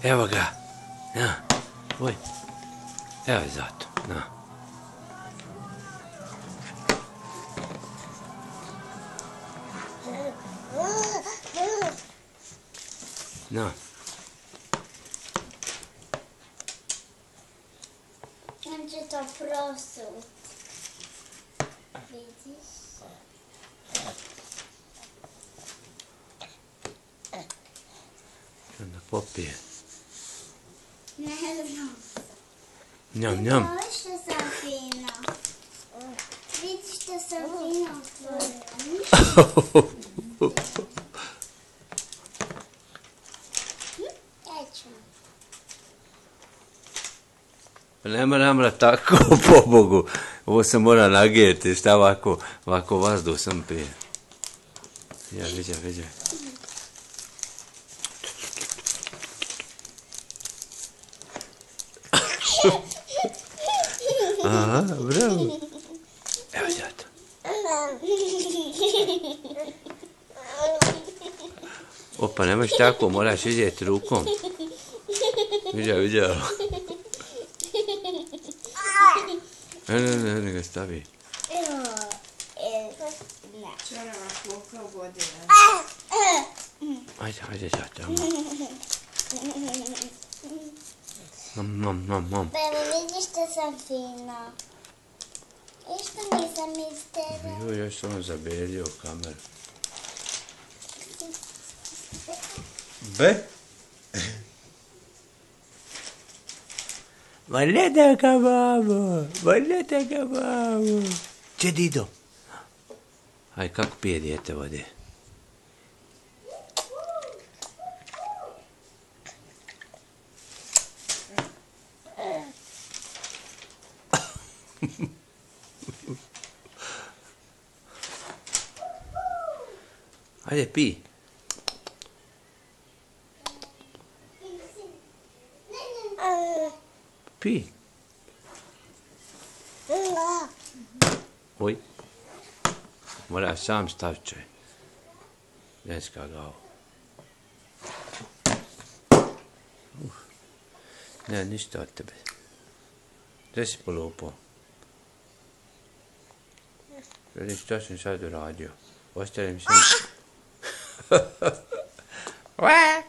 Evo ga. Na. Oj. Evo je zato. Na. Na. On će to prosut. Vidiš? Onda popije. Ne znam. Njam, njam. Vidiš što sam fino. Vidiš što sam fino otvorila. Ne moram tako, pobogu. Ovo se mora nagijeti, šta ovako vazduh sam pije. Ja, viđaj. Aha, bravo. Evo zato. Opa, nemaš tako, moraš vidjeti rukom. Viđaj. Ne ga stavi. Čarava koliko godina. Ajde, zato. Mam. Evo vidiš što sam fina. I što nisam iz tebe. Još sam zabelio kameru. Be? Volete ga babo. Če Dido? Aj, kako pije dijete vode? Ajde, pi. Pi. Oj. Moraš sam stavit čaj. Denska ga ovo. Ne, ništa od tebe. Gdje si polupao? Vidiš što sam sad uradio. Ostavim sam... Ue!